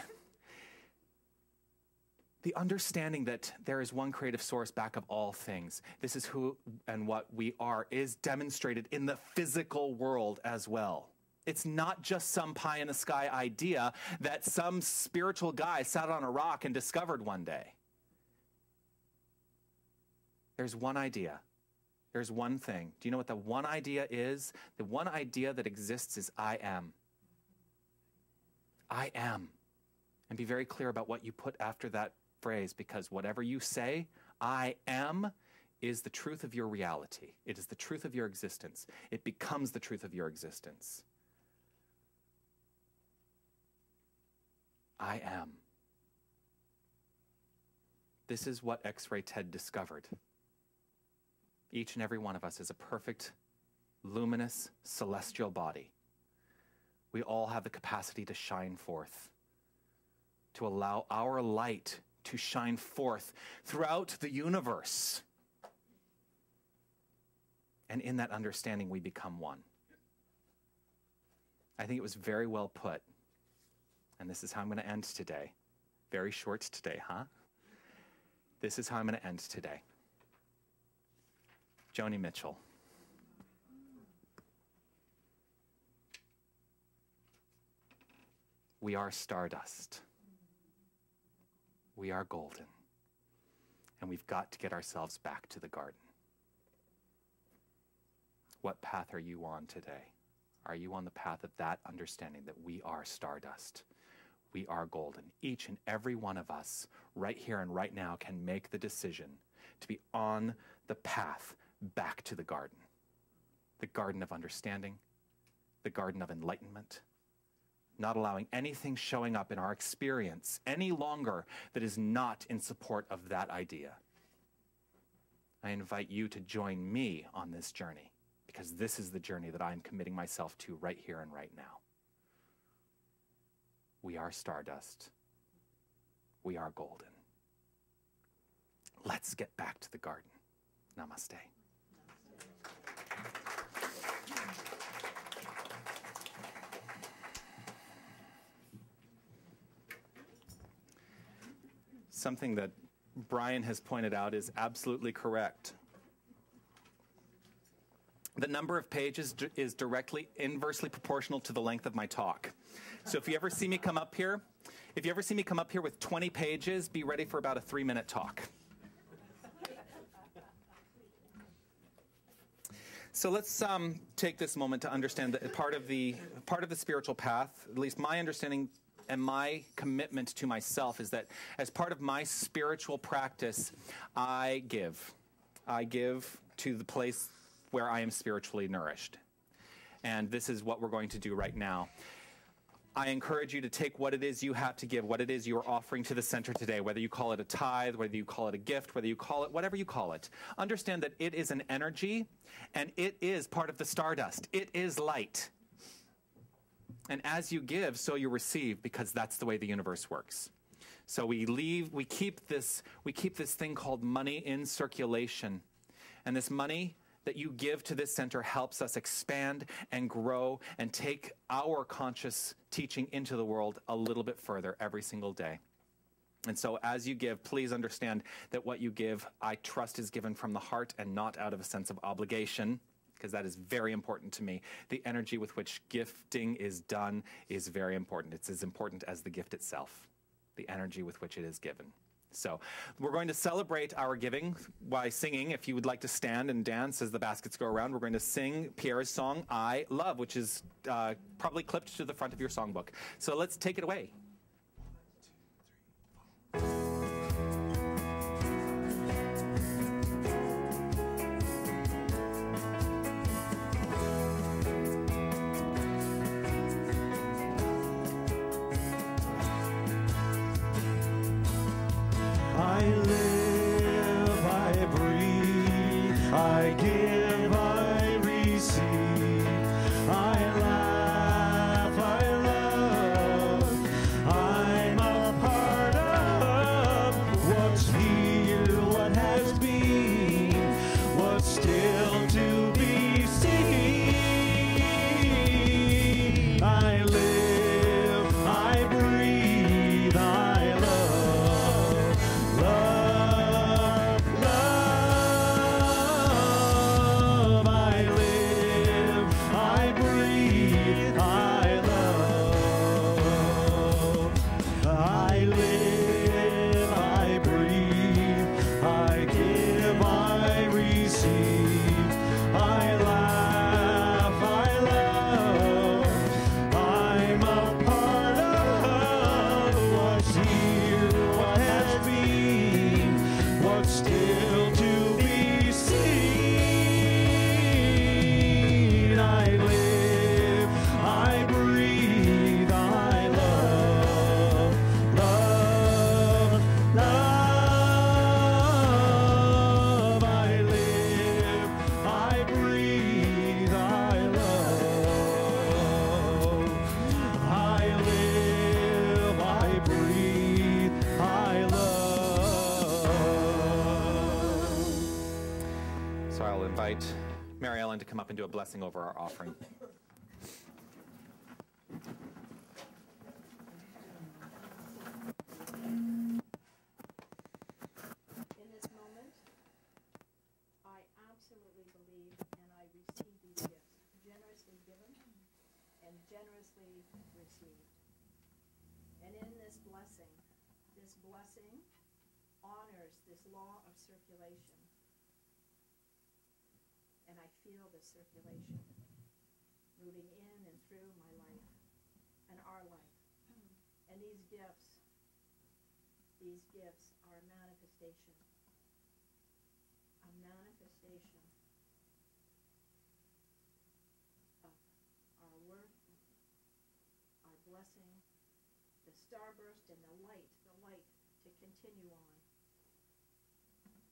The understanding that there is one creative source back of all things, this is who and what we are, is demonstrated in the physical world as well. It's not just some pie-in-the-sky idea that some spiritual guy sat on a rock and discovered one day. There's one idea. There's one thing. Do you know what the one idea is? The one idea that exists is I am. I am. And be very clear about what you put after that phrase, because whatever you say, I am is the truth of your reality. It is the truth of your existence. It becomes the truth of your existence. I am. This is what X-Ray Ted discovered. Each and every one of us is a perfect, luminous, celestial body. We all have the capacity to shine forth, to allow our light to shine forth throughout the universe. And in that understanding, we become one. I think it was very well put. And this is how I'm going to end today. Very short today, huh? This is how I'm going to end today. Joni Mitchell. We are stardust. We are golden. And we've got to get ourselves back to the garden. What path are you on today? Are you on the path of that understanding that we are stardust? We are golden. Each and every one of us, right here and right now, can make the decision to be on the path back to the garden of understanding, the garden of enlightenment, not allowing anything showing up in our experience any longer that is not in support of that idea. I invite you to join me on this journey, because this is the journey that I'm committing myself to right here and right now. We are stardust. We are golden. Let's get back to the garden. Namaste. Something that Brian has pointed out is absolutely correct. The number of pages is directly inversely proportional to the length of my talk. So if you ever see me come up here, with 20 pages, be ready for about a 3-minute talk. So let's take this moment to understand that part of the spiritual path, at least my understanding and my commitment to myself, is that as part of my spiritual practice, I give to the place where I am spiritually nourished. And this is what we're going to do right now. I encourage you to take what it is you have to give, what it is you are offering to the center today, whether you call it a tithe, whether you call it a gift, whether you call it whatever you call it. Understand that it is an energy, and it is part of the stardust. It is light. And as you give, so you receive, because that's the way the universe works. So we keep this thing called money in circulation. And this money that you give to this center helps us expand and grow and take our conscious teaching into the world a little bit further every single day. And so as you give, please understand that what you give, I trust, is given from the heart and not out of a sense of obligation, because that is very important to me. The energy with which gifting is done is very important. It's as important as the gift itself, the energy with which it is given. So we're going to celebrate our giving by singing. If you would like to stand and dance as the baskets go around, we're going to sing Pierre's song, I Love, which is probably clipped to the front of your songbook. So let's take it away. 1, 2, 3, 4. I live, I breathe, I give, I receive, I laugh, I love, invite Mary Ellen to come up and do a blessing over our offering. In this moment, I absolutely believe and I receive these gifts, generously given and generously received. And in this blessing honors this law of circulation. And I feel the circulation moving in and through my life and our life. And these gifts are a manifestation of our worth, our blessing, the starburst and the light to continue on.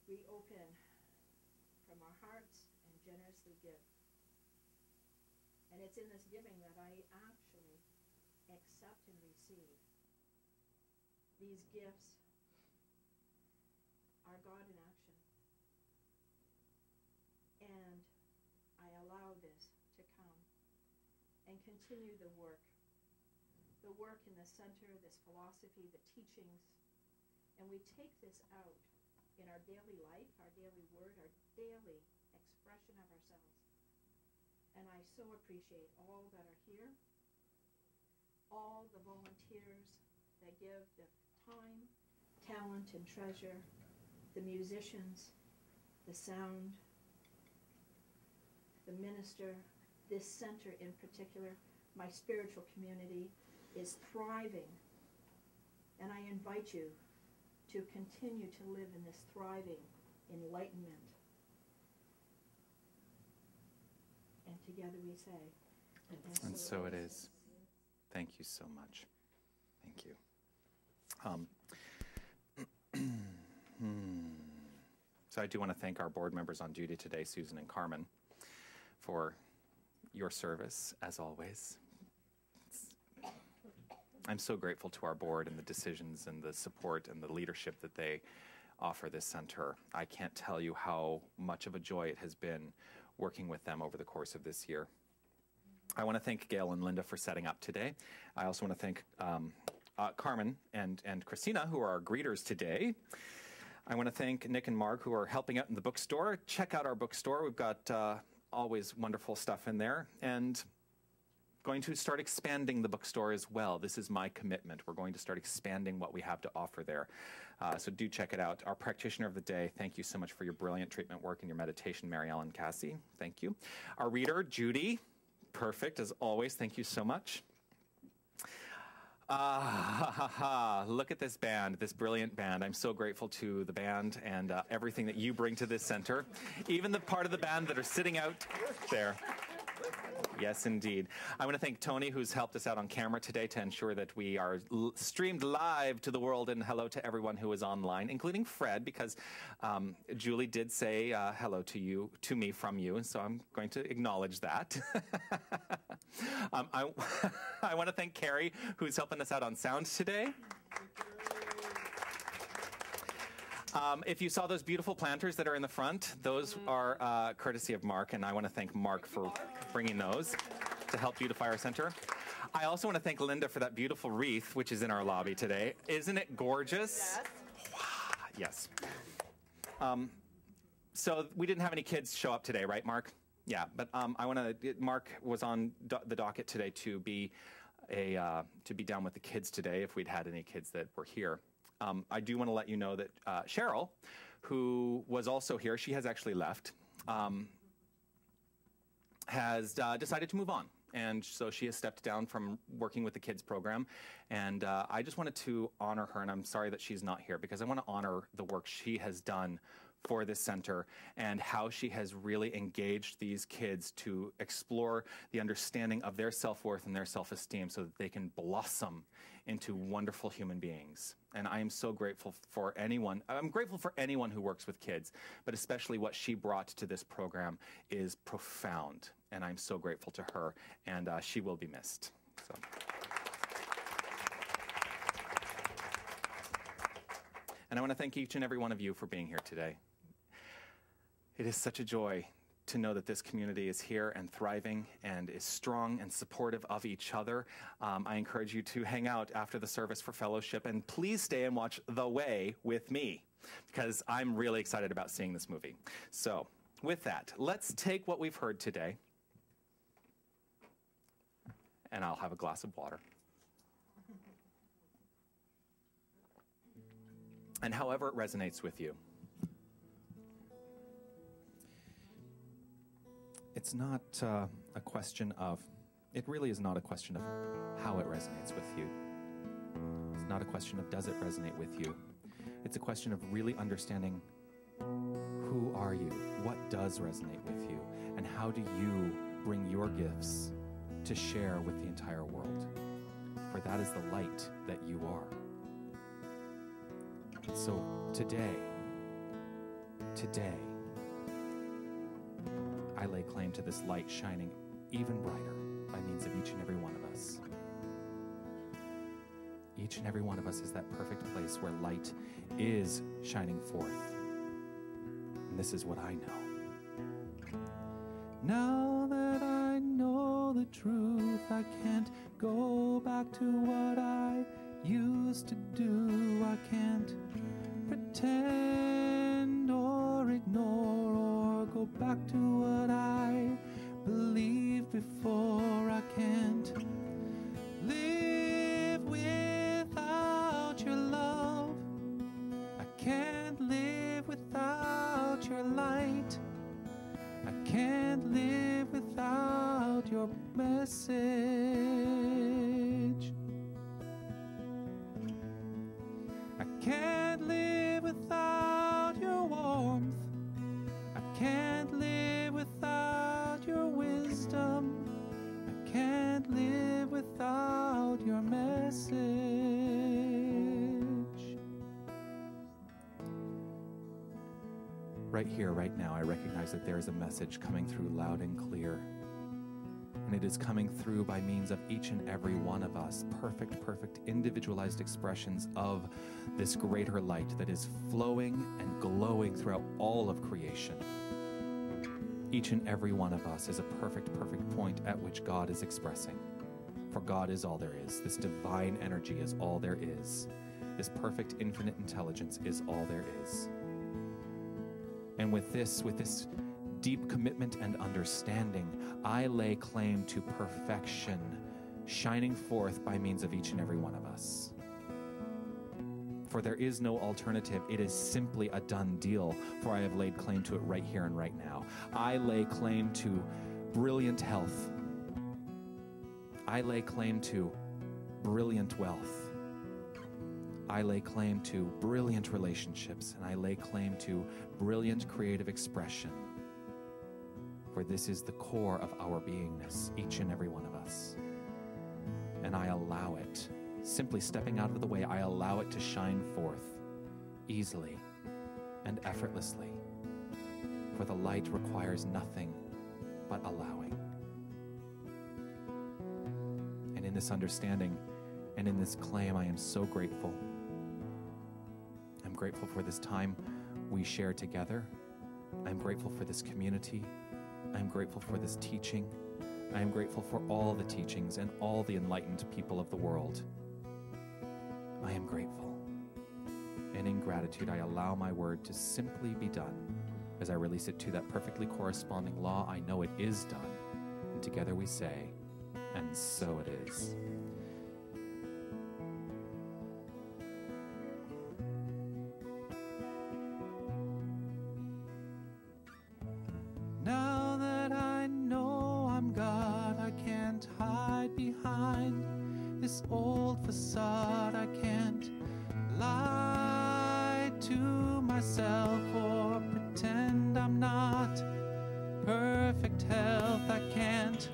We open from our hearts and generously give. And it's in this giving that I actually accept and receive. These gifts are God in action. And I allow this to come and continue the work in the center, this philosophy, the teachings, and we take this out in our daily life, our daily word, our daily expression of ourselves. And I so appreciate all that are here, all the volunteers that give the time, talent, and treasure, the musicians, the sound, the minister, this center in particular, my spiritual community is thriving. And I invite you to continue to live in this thriving enlightenment. And together we say, and so it is. Thank you so much. Thank you. So I do want to thank our board members on duty today, Susan and Carmen, for your service, as always. I'm so grateful to our board and the decisions and the support and the leadership that they offer this center. I can't tell you how much of a joy it has been working with them over the course of this year. I want to thank Gail and Linda for setting up today. I also want to thank Carmen and Christina, who are our greeters today. I want to thank Nick and Mark, who are helping out in the bookstore. Check out our bookstore. We've got always wonderful stuff in there. And going to start expanding the bookstore as well. This is my commitment. We're going to start expanding what we have to offer there. So do check it out. Our practitioner of the day, thank you so much for your brilliant treatment work and your meditation, Mary Ellen Cassie. Thank you. Our reader, Judy, perfect as always. Thank you so much. Look at this band, this brilliant band. I'm so grateful to the band and everything that you bring to this center. Even the part of the band that are sitting out there. Yes, indeed. I want to thank Tony, who's helped us out on camera today to ensure that we are streamed live to the world, and hello to everyone who is online, including Fred, because Julie did say hello to me from you, and so I'm going to acknowledge that. I want to thank Carrie, who's helping us out on sound today. If you saw those beautiful planters that are in the front, those are courtesy of Mark, and I want to thank Mark for bringing those to help beautify our center. I also want to thank Linda for that beautiful wreath, which is in our lobby today. Isn't it gorgeous? Yes. Yes. So we didn't have any kids show up today, right, Mark? Yeah, but Mark was on the docket today to be down with the kids today if we'd had any kids that were here. I do want to let you know that Cheryl, who was also here, she has actually left, has decided to move on. And so she has stepped down from working with the kids program. And I just wanted to honor her, and I'm sorry that she's not here, because I want to honor the work she has done for this center and how she has really engaged these kids to explore the understanding of their self-worth and their self-esteem so that they can blossom into wonderful human beings. And I am so grateful for anyone. I'm grateful for anyone who works with kids, but especially what she brought to this program is profound. And I'm so grateful to her, and she will be missed. So. And I want to thank each and every one of you for being here today. It is such a joy to know that this community is here and thriving and is strong and supportive of each other. I encourage you to hang out after the service for fellowship, and please stay and watch The Way with me, because I'm really excited about seeing this movie. So with that, let's take what we've heard today, and I'll have a glass of water. And however it resonates with you. It's not a question of, it really is not a question of how it resonates with you. It's not a question of does it resonate with you. It's a question of really understanding who are you, what does resonate with you, and how do you bring your gifts to share with the entire world. For that is the light that you are. So today, I lay claim to this light shining even brighter by means of each and every one of us. Each and every one of us is that perfect place where light is shining forth. And this is what I know. Now that I know the truth, I can't go back to what I used to do. I can't pretend or ignore or go back to what I believed before. I can't live without your love. I can't live without your light. I can't live without your message. I can't live without your warmth. I can't live without your wisdom. I can't live without your message. Right here, right now, I recognize that there is a message coming through loud and clear. And it is coming through by means of each and every one of us, perfect, individualized expressions of this greater light that is flowing and glowing throughout all of creation. Each and every one of us is a perfect point at which God is expressing. For God is all there is. This divine energy is all there is. This perfect infinite intelligence is all there is. And with this deep commitment and understanding, I lay claim to perfection, shining forth by means of each and every one of us. For there is no alternative. It is simply a done deal, for I have laid claim to it right here and right now. I lay claim to brilliant health. I lay claim to brilliant wealth. I lay claim to brilliant relationships, and I lay claim to brilliant creative expression. For this is the core of our beingness, each and every one of us. And I allow it, simply stepping out of the way, I allow it to shine forth easily and effortlessly. For the light requires nothing but allowing. And in this understanding and in this claim, I am so grateful. I'm grateful for this time we share together. I'm grateful for this community. I'm grateful for this teaching. I am grateful for all the teachings and all the enlightened people of the world. I am grateful. And in gratitude, I allow my word to simply be done as I release it to that perfectly corresponding law. I know it is done. And together we say, and so it is. Now that I know I'm God, I can't hide behind this old facade. I can't lie to myself or pretend I'm not perfect health. I can't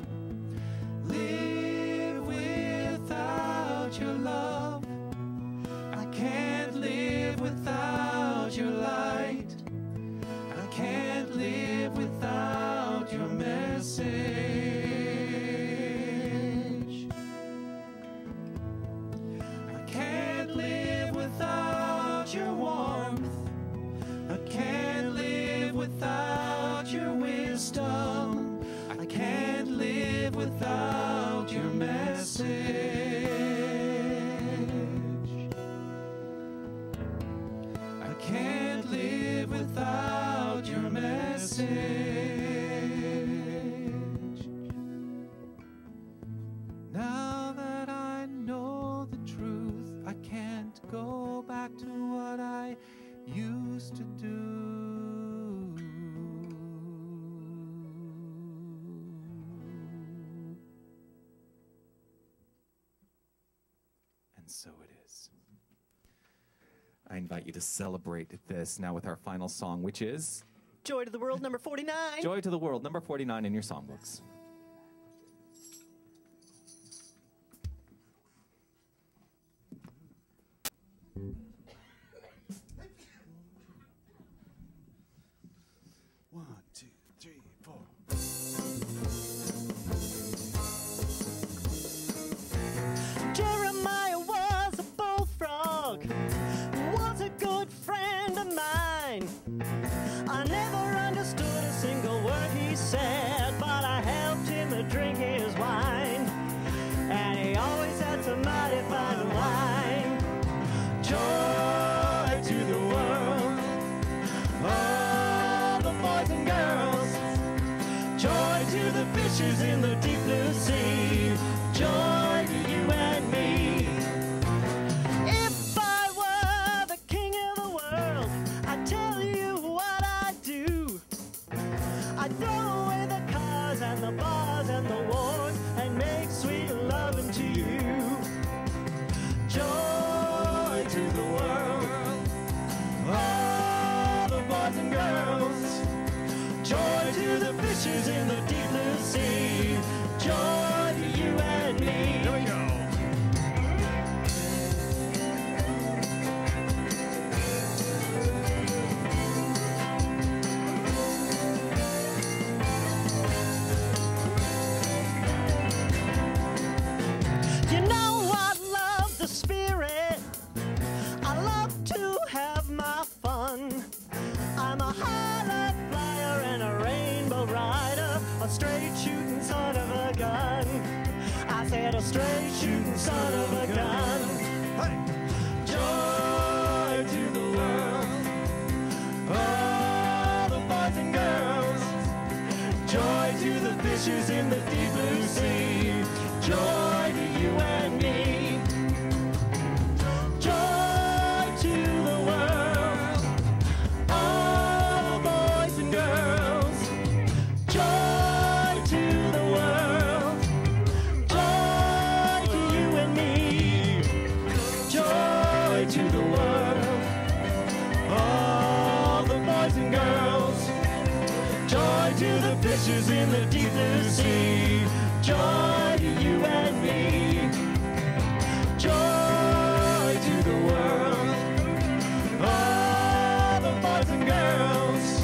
live without your love. I can't live without your light. I can't live without your message. I can't live without your warmth. I I can't live without your message. Now that I know the truth, I can't go back to what I used to do. And so it is. I invite you to celebrate this now with our final song, which is Joy to the World, number 49. Joy to the World, number 49 in your songbooks. One, two, three, four. Jeremiah was a bullfrog, was a good friend of mine. I never understood a single word he said, but I helped him to drink his wine. And he always had some mighty fine wine. Joy to the world, all the boys and girls. Joy to the fishes in the deep blue sea. Joy to you and me. If I were the king of the world, I'd tell you what I'd do. I'd throw away the cars and the bars and the wars and make sweet loving to you. Joy to the world, all the boys and girls. Joy to the fishes in the deep blue sea. Joy to you and me. Here we go. You know I love the spirit. I love to have my fun. I'm a highlight flyer and a rainbow rider, a straight shooting son of a gun. I said a straight shooting son of a gun. Hey! Joy to the world, all the boys and girls. Joy to the fishes in the deep blue sea. Joy to you and me. Joy to the world, all the boys and girls. Joy to the world, joy to you and me. Joy to the world, all the boys and girls. Joy to the fishes in the deep blue sea. Joy to you and me. Joy to the world, all the boys and girls.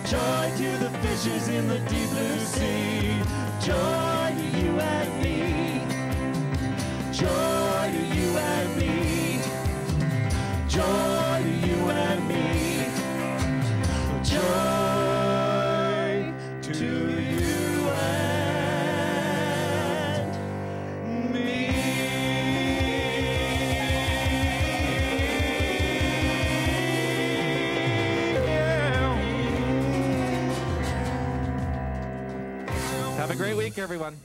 Joy to the fishes in the deep blue sea. Joy to you and me. Joy to you and me. Joy to you and me. Joy to you and me. Have a great week, everyone.